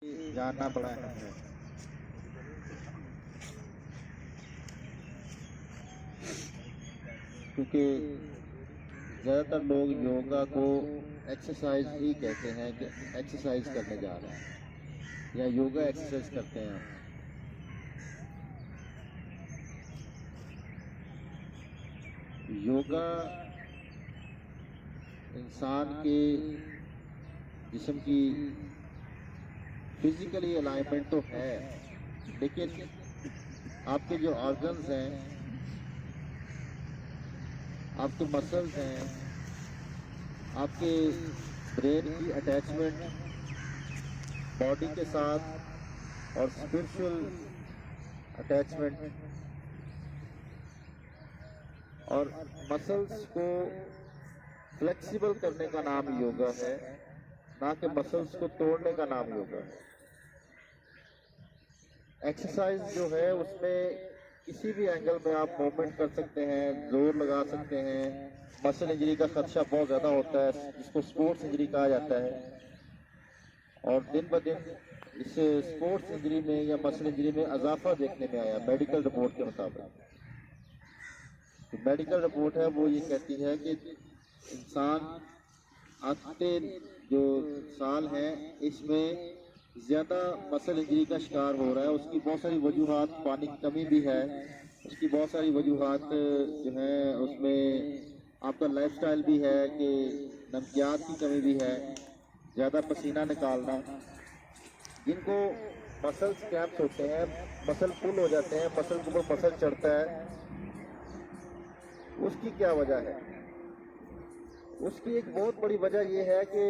जानना पड़ा है हमें, क्योंकि ज़्यादातर लोग योगा को एक्सरसाइज ही कहते हैं कि एक्सरसाइज करने जा रहे हैं या योगा एक्सरसाइज करते हैं। योगा इंसान के जिस्म की फिजिकली अलाइनमेंट तो है, लेकिन आपके जो ऑर्गन्स हैं, आपके मसल्स हैं, आपके ब्रेन की अटैचमेंट बॉडी के साथ और स्पिरिचुअल अटैचमेंट और मसल्स को फ्लेक्सिबल करने का नाम योगा है, ना कि मसल्स को तोड़ने का नाम योगा है। एक्सरसाइज जो है उसमें किसी भी एंगल में आप मूवमेंट कर सकते हैं, जोर लगा सकते हैं। मसल इंजरी का खदशा बहुत ज़्यादा होता है, जिसको स्पोर्ट्स इंजरी कहा जाता है, और दिन ब दिन इस स्पोर्ट्स इंजरी में या मसल इंजरी में इजाफा देखने में आया मेडिकल रिपोर्ट के मुताबिक। तो मेडिकल रिपोर्ट है वो ये कहती है कि इंसान आते जो साल हैं इसमें ज़्यादा मसल इंजरी का शिकार हो रहा है। उसकी बहुत सारी वजूहात, पानी की कमी भी है, उसकी बहुत सारी वजूहात जो है, उसमें आपका लाइफस्टाइल भी है कि नमकियात की कमी भी है, ज़्यादा पसीना निकालना। जिनको मसल क्रैम्प्स होते हैं, मसल पुल हो जाते हैं, मसल के ऊपर मसल चढ़ता है, उसकी क्या वजह है? उसकी एक बहुत बड़ी वजह यह है कि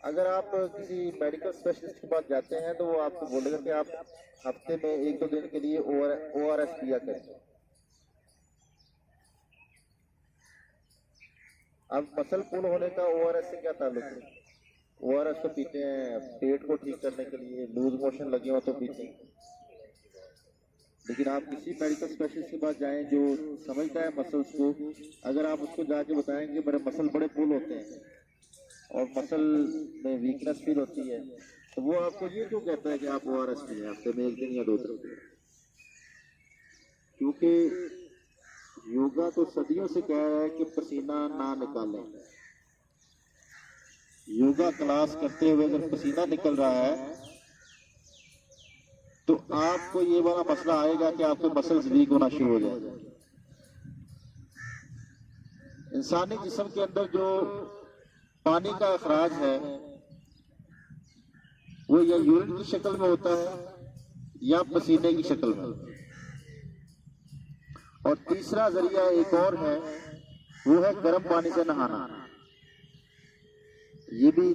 अगर आप किसी मेडिकल स्पेशलिस्ट के पास जाते हैं तो वो आपको बोलेगा कि आप हफ्ते में 1-2 दिन के लिए ORS पिया करें। अब मसल पुल होने का ORS से क्या ताल्लुक है? ORS तो पीते हैं पेट को ठीक करने के लिए, लूज मोशन लगे हो तो पीते हैं। लेकिन आप किसी मेडिकल स्पेशलिस्ट के पास जाएं जो समझता है मसल्स को, अगर आप उसको जाके बताएंगे मेरे मसल बड़े पुल होते हैं और मसल में वीकनेस फील होती है, तो वो आपको ये क्यों कहता है कि आप ORS पिए हफ्ते में 1 दिन या 2 दिन? क्योंकि योगा तो सदियों से कह रहा है कि पसीना ना निकालें। योगा क्लास करते हुए अगर पसीना निकल रहा है तो आपको ये वाला मसला आएगा कि आपके मसल्स वीक होना शुरू हो जाएगा। इंसानी जिस्म के अंदर जो पानी का अखराज है वो या यूरिन की शक्ल में होता है या पसीने की शक्ल में। और तीसरा जरिया एक और है, वो है गर्म पानी से नहाना। ये भी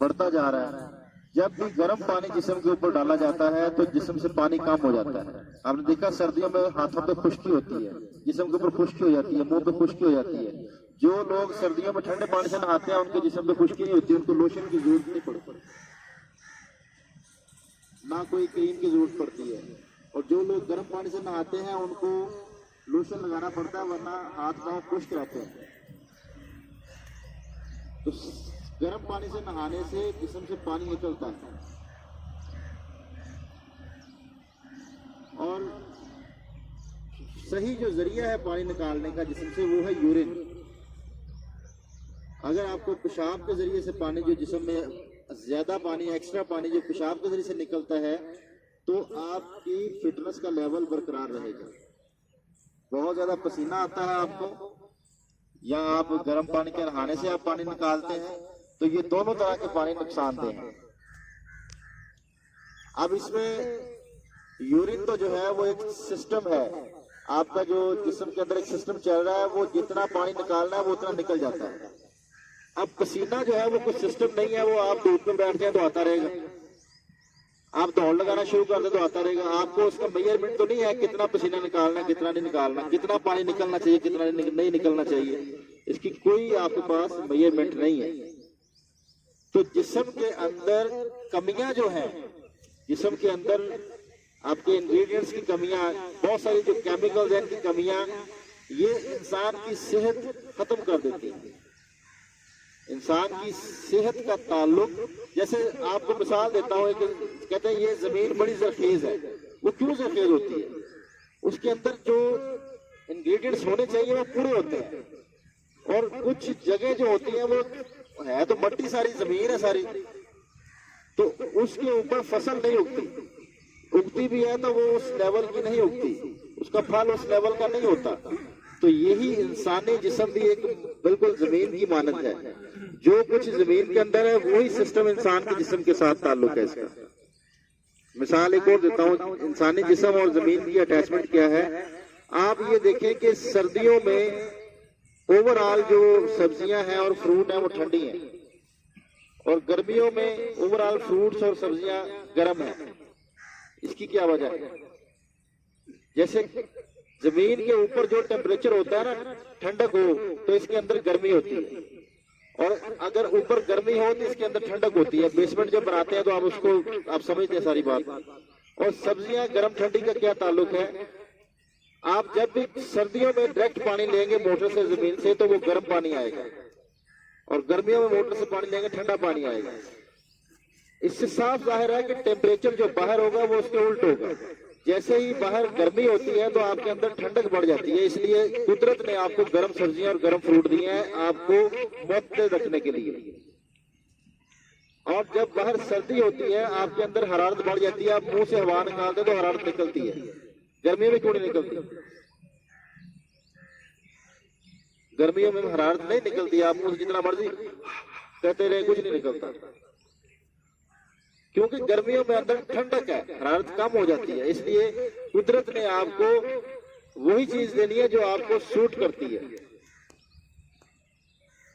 बढ़ता जा रहा है। जब भी गर्म पानी जिस्म के ऊपर डाला जाता है तो जिस्म से पानी कम हो जाता है। आपने देखा सर्दियों में हाथों पे खुश्की होती है, जिस्म के ऊपर खुश्की हो जाती है, मुंह पे खुश्की हो जाती है। जो लोग सर्दियों में ठंडे पानी से नहाते हैं उनके जिस्म पे खुश्की नहीं होती, उनको लोशन की जरूरत नहीं पड़ती, ना कोई क्रीम की जरूरत पड़ती है। और जो लोग गर्म पानी से नहाते हैं उनको लोशन लगाना पड़ता है, वरना हाथ पांव खुश्क रहते हैं। तो गर्म पानी से नहाने से जिस्म से पानी निकलता है और सही जो जरिया है पानी निकालने का जिस्म से वो है यूरिन। अगर आपको पेशाब के जरिए से पानी, जो जिस्म में ज्यादा पानी, एक्स्ट्रा पानी जो पेशाब के जरिए से निकलता है, तो आपकी फिटनेस का लेवल बरकरार रहेगा। बहुत ज्यादा पसीना आता है आपको, या आप गर्म पानी के नहाने से आप पानी निकालते हैं, तो ये दोनों तरह के पानी नुकसानदेह हैं। अब इसमें यूरिन तो जो है वो एक सिस्टम है, आपका जो जिस्म के अंदर एक सिस्टम चल रहा है, वो जितना पानी निकालना है वो उतना निकल जाता है। अब पसीना जो है वो कुछ सिस्टम नहीं है, वो आप धूप में बैठ जाए तो आता रहेगा, आप दौड़ लगाना शुरू कर दे तो आता रहेगा। आपको उसका मेजरमेंट तो नहीं है कितना पसीना निकालना है, कितना नहीं निकालना, कितना पानी निकलना चाहिए, कितना नहीं निकलना चाहिए, इसकी कोई आपके पास मेजरमेंट नहीं है। तो जिस्म के अंदर कमियां जो है, जिस्म के अंदर आपके इंग्रेडिएंट्स की कमियां, बहुत सारी जो केमिकल्स हैं इनकी कमियां, ये इंसान की सेहत खत्म कर देती है। इंसान की सेहत का ताल्लुक, जैसे आपको मिसाल देता हूँ, एक कहते हैं ये जमीन बड़ी जरखेज है। वो क्यों जरखेज होती है? उसके अंदर जो इंग्रेडिएंट्स होने चाहिए वो पूरे होते हैं, और कुछ जगह जो होती है वो है तो मट्टी, सारी जमीन है सारी, तो उसके ऊपर फसल नहीं उगती, उगती भी है तो वो उस लेवल की नहीं उगती, उसका फल उस लेवल का नहीं होता। तो यही इंसानी जिस्म भी एक बिल्कुल जमीन की मानत है। जो कुछ जमीन के अंदर है वही सिस्टम इंसान के जिस्म के साथ ताल्लुक है इसका। मिसाल एक और देता हूँ, इंसानी जिस्म और जमीन की अटैचमेंट क्या है। आप ये देखें कि सर्दियों में ओवरऑल जो सब्जियां हैं और फ्रूट हैं वो ठंडी हैं, और गर्मियों में ओवरऑल फ्रूट्स और सब्जियां गर्म हैं। इसकी क्या वजह है? जैसे जमीन के ऊपर जो टेम्परेचर होता है ना, ठंडक हो तो इसके अंदर गर्मी होती है, और अगर ऊपर गर्मी हो तो इसके अंदर ठंडक होती है। बेसमेंट जब बनाते हैं तो आप समझते हैं सारी बात। और सब्जियां गर्म ठंडी का क्या ताल्लुक है? आप जब भी सर्दियों में डायरेक्ट पानी लेंगे मोटर से जमीन से तो वो गर्म पानी आएगा, और गर्मियों में मोटर से पानी लेंगे ठंडा पानी आएगा। इससे साफ जाहिर है कि टेम्परेचर जो बाहर होगा वो उसके उल्ट होगा। जैसे ही बाहर गर्मी होती है तो आपके अंदर ठंडक बढ़ जाती है। इसलिए कुदरत ने आपको गर्म सब्जियां और गर्म फ्रूट दिए हैं आपको मुअत्तल रखने के लिए। और जब बाहर सर्दी होती है आपके अंदर हरारत बढ़ जाती है, आप मुंह से हवा निकालते तो हरारत निकलती है। गर्मियों में क्यों नहीं निकलती? गर्मियों में हरारत नहीं निकलती, आप मुंह से जितना मर्जी कहते रहे कुछ नहीं निकलता, क्योंकि गर्मियों में अंदर ठंडक है, हरारत कम हो जाती है। इसलिए कुदरत ने आपको वही चीज देनी है जो आपको सूट करती है।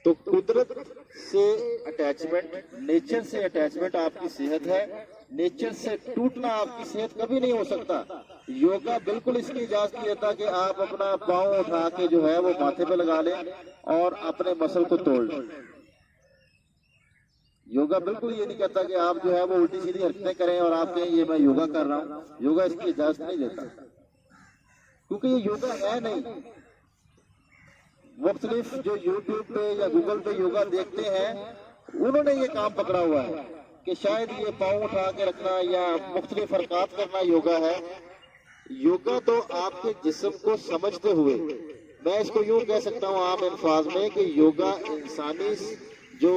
तो कुदरत से अटैचमेंट, नेचर से अटैचमेंट आपकी सेहत है। नेचर से टूटना आपकी सेहत कभी नहीं हो सकता। योगा बिल्कुल इसकी इजाजत नहीं देता कि आप अपना पाँव उठा के जो है वो माथे पे लगा लें और अपने मसल को तोड़ लें। योगा बिल्कुल ये नहीं कहता कि आप जो है वो उल्टी सीधी हरकतें करें और आप कहें ये मैं योगा कर रहा हूं। योगा इसकी इजाजत नहीं देता, क्योंकि ये योगा है नहीं। मुख्तलिफ जो यूट्यूब पे या गूगल पे योगा देखते हैं उन्होंने ये काम पकड़ा हुआ है कि शायद ये पाँव उठा के रखना या मुख्तलिफ हरकत करना योगा है। योगा तो आपके जिस्म को समझते हुए, मैं इसको यूं कह सकता हूं आम अल्फाज में कि योगा इंसानी जो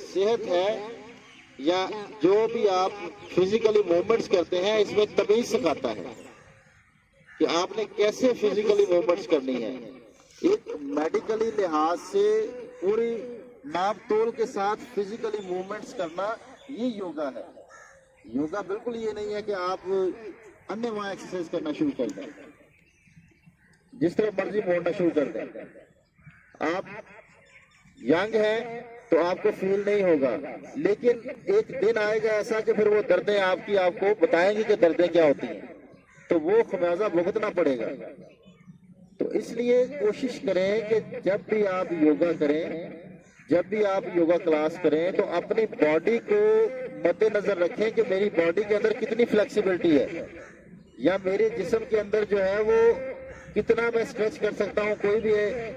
सेहत है या जो भी आप फिजिकली मूवमेंट्स करते हैं इसमें तमीज सिखाता है कि आपने कैसे फिजिकली मूवमेंट्स करनी है। एक मेडिकली लिहाज से पूरी नाप तोल के साथ फिजिकली मूवमेंट्स करना ये योगा है। योगा बिल्कुल ये नहीं है कि आप अन्य वहां एक्सरसाइज करना शुरू कर दें, जिस तरह मर्जी मोड़ना शुरू कर दें। आप यंग हैं तो आपको फील नहीं होगा, लेकिन एक दिन आएगा ऐसा कि फिर वो दर्दें आपको बताएंगी कि दर्दें क्या होती हैं, तो वो खमियाजा भुगतना पड़ेगा। तो इसलिए कोशिश करें कि जब भी आप योगा करें, जब भी आप योगा क्लास करें तो अपनी बॉडी को मद्देनजर रखें कि मेरी बॉडी के अंदर कितनी फ्लेक्सिबिलिटी है या मेरे जिस्म के अंदर जो है वो कितना मैं स्ट्रेच कर सकता हूँ। कोई भी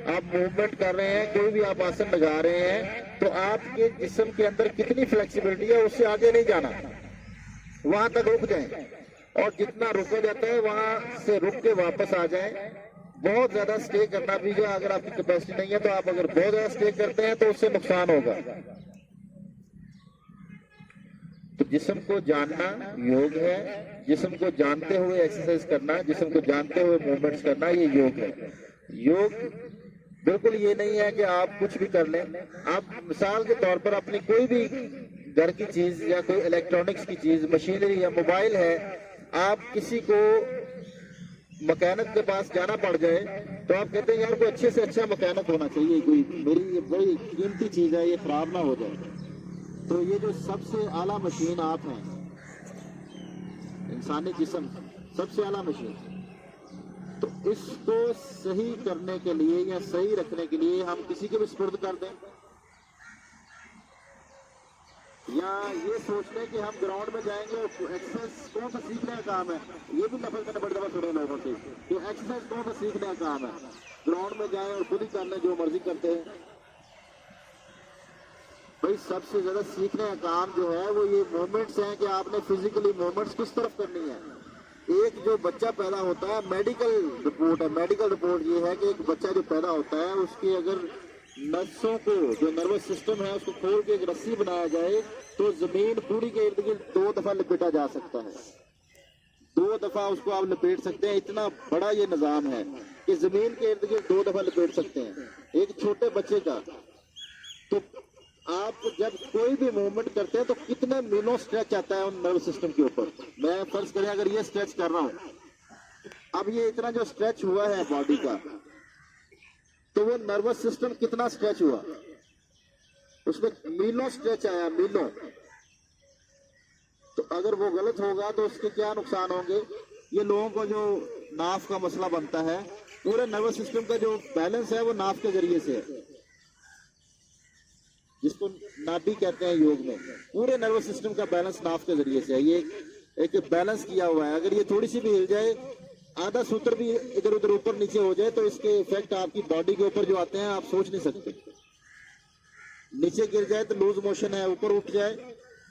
आप मूवमेंट कर रहे हैं, कोई भी आप आसन लगा रहे हैं, तो आपके जिस्म के अंदर कितनी फ्लेक्सिबिलिटी है, उससे आगे नहीं जाना, वहां तक रुक जाएं। और जितना रुका जाता है वहां से रुक के वापस आ जाएं। बहुत ज्यादा स्टे करना भी जो, अगर आपकी कैपेसिटी नहीं है तो आप अगर बहुत ज्यादा स्टे करते हैं तो उससे नुकसान होगा। तो जिस्म को जानना योग है, जिस्म को जानते हुए एक्सरसाइज करना, जिस्म को जानते हुए मूवमेंट्स करना, ये योग है। योग बिल्कुल ये नहीं है कि आप कुछ भी कर लें। आप मिसाल के तौर पर अपनी कोई भी घर की चीज या कोई इलेक्ट्रॉनिक्स की चीज, मशीनरी या मोबाइल है, आप किसी को मैकेनिक के पास जाना पड़ जाए तो आप कहते हैं यार कोई अच्छे से अच्छा मैकेनिक होना चाहिए, कोई मेरी ये बड़ी कीमती चीज है ये खराब ना हो जाए। तो ये जो सबसे आला मशीन आप हैं, इंसानी जिस्म सबसे आला मशीन, तो इसको सही करने के लिए या सही रखने के लिए हम किसी के भी सुपुर्द कर दें, या ये सोच लें कि हम ग्राउंड में जाएंगे और एक्सरसाइज कौन सा सीखने का काम है। ये भी नफल मैंने बड़ी दफा सुने लोगों से कि एक्सरसाइज कौन सा सीखने का काम है, ग्राउंड में जाएं और खुद ही कर लें जो मर्जी करते हैं। भाई सबसे ज्यादा सीखने का काम जो है वो ये मूवमेंट्स हैं कि आपने फिजिकली मूवमेंट्स किस तरफ करनी है। एक जो बच्चा पैदा होता है, मेडिकल रिपोर्ट है, मेडिकल रिपोर्ट ये है कि एक बच्चा जो पैदा होता है उसकी अगर नसों को, जो नर्वस सिस्टम है उसको खोल के एक रस्सी बनाया जाए तो जमीन पूरी के इर्द गिर्द 2 दफा लपेटा जा सकता है। 2 दफा उसको आप लपेट सकते हैं। इतना बड़ा ये निजाम है कि जमीन के इर्द गिर्द 2 दफा लपेट सकते हैं एक छोटे बच्चे का। तो आप जब कोई भी मूवमेंट करते हैं तो कितने मीलों स्ट्रेच आता है उन नर्वस सिस्टम के ऊपर। मैं फर्ज करें अगर ये स्ट्रेच कर रहा हूं, अब ये इतना जो स्ट्रेच हुआ है बॉडी का, तो वो नर्वस सिस्टम कितना स्ट्रेच हुआ, उसमें मीलों स्ट्रेच आया, मीलों। तो अगर वो गलत होगा तो उसके क्या नुकसान होंगे। ये लोगों को जो नाफ का मसला बनता है, पूरे नर्वस सिस्टम का जो बैलेंस है वो नाफ के जरिए से है, जिसको नाभि कहते हैं योग में। पूरे नर्वस सिस्टम का बैलेंस नाफ के जरिए से है। ये एक बैलेंस किया हुआ है। अगर ये थोड़ी सी भी हिल जाए, आधा सूत्र भी इधर उधर ऊपर नीचे हो जाए, तो इसके इफेक्ट आपकी बॉडी के ऊपर जो आते हैं आप सोच नहीं सकते। नीचे गिर जाए तो लूज मोशन है, ऊपर उठ जाए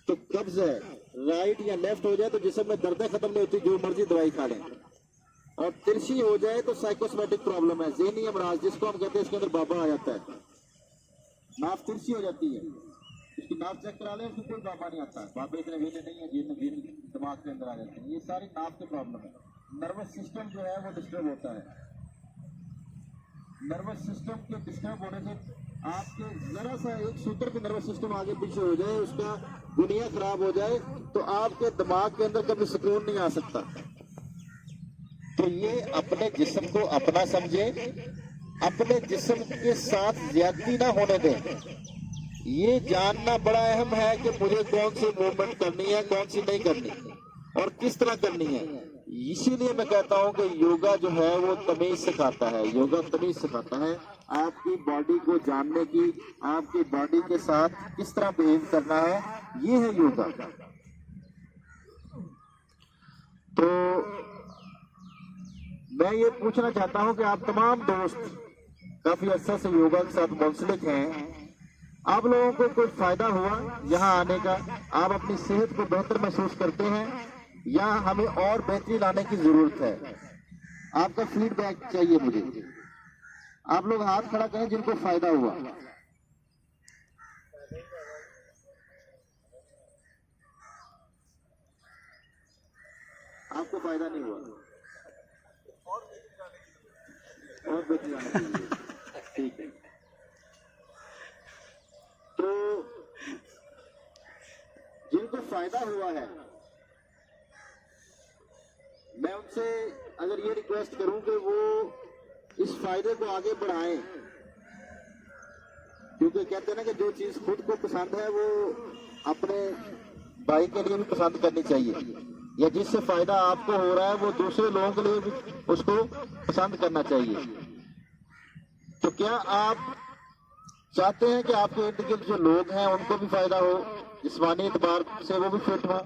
तो कब्ज है, राइट या लेफ्ट हो जाए तो जिसम में दर्दें खत्म नहीं होती, जो मर्जी दवाई खा लें। और तिरछी हो जाए तो साइकोसोमेटिक प्रॉब्लम है, ज़हनी अमराज जिसको हम कहते हैं, इसके अंदर बाबा आ जाता है। नाफ तिरछी हो जाती है, उसकी नाफ चेक करा ले, उसको कोई बाबा नहीं आता। बाबे इतने वेले नहीं है, ये दिमाग के अंदर आ जाते हैं। ये सारी नाफ की प्रॉब्लम है। नर्वस सिस्टम जो है वो डिस्टर्ब होता है। नर्वस सिस्टम के डिस्टर्ब होने से आपके जरा सा एक सूत्र भी नर्वस सिस्टम आगे पीछे हो जाए, उसका दुनिया खराब हो जाए, तो आपके दिमाग के अंदर कभी सुकून नहीं आ सकता। तो ये अपने जिस्म को अपना समझे, अपने जिस्म के साथ ज्यादती ना होने दें। ये जानना बड़ा अहम है कि मुझे कौन सी मूवमेंट करनी है, कौन सी नहीं करनी और किस तरह करनी है। इसीलिए मैं कहता हूं कि योगा जो है वो तमीज सिखाता है। योगा तमीज सिखाता है आपकी बॉडी को जानने की, आपकी बॉडी के साथ किस तरह बिहेव करना है, ये है योगा। तो मैं ये पूछना चाहता हूं कि आप तमाम दोस्त काफी अच्छा से योगा के साथ मुंसलिक हैं, आप लोगों को कोई फायदा हुआ यहाँ आने का? आप अपनी सेहत को बेहतर महसूस करते हैं या हमें और बेहतरी लाने की जरूरत है? आपका फीडबैक चाहिए मुझे। आप लोग हाथ खड़ा करें जिनको फायदा हुआ। आपको फायदा नहीं हुआ, और बेहतरी लाने के लिए, ठीक है। तो जिनको फायदा हुआ है, मैं उनसे अगर ये रिक्वेस्ट करूं कि वो इस फायदे को आगे बढ़ाएं, क्योंकि कहते हैं ना कि जो चीज खुद को पसंद है वो अपने भाई के लिए भी पसंद करनी चाहिए, या जिससे फायदा आपको हो रहा है वो दूसरे लोगों के लिए भी उसको पसंद करना चाहिए। तो क्या आप चाहते हैं कि आपके इर्द गिर्द जो लोग हैं उनको भी फायदा हो, जिस्मानी एतबार से वो भी फिट हो,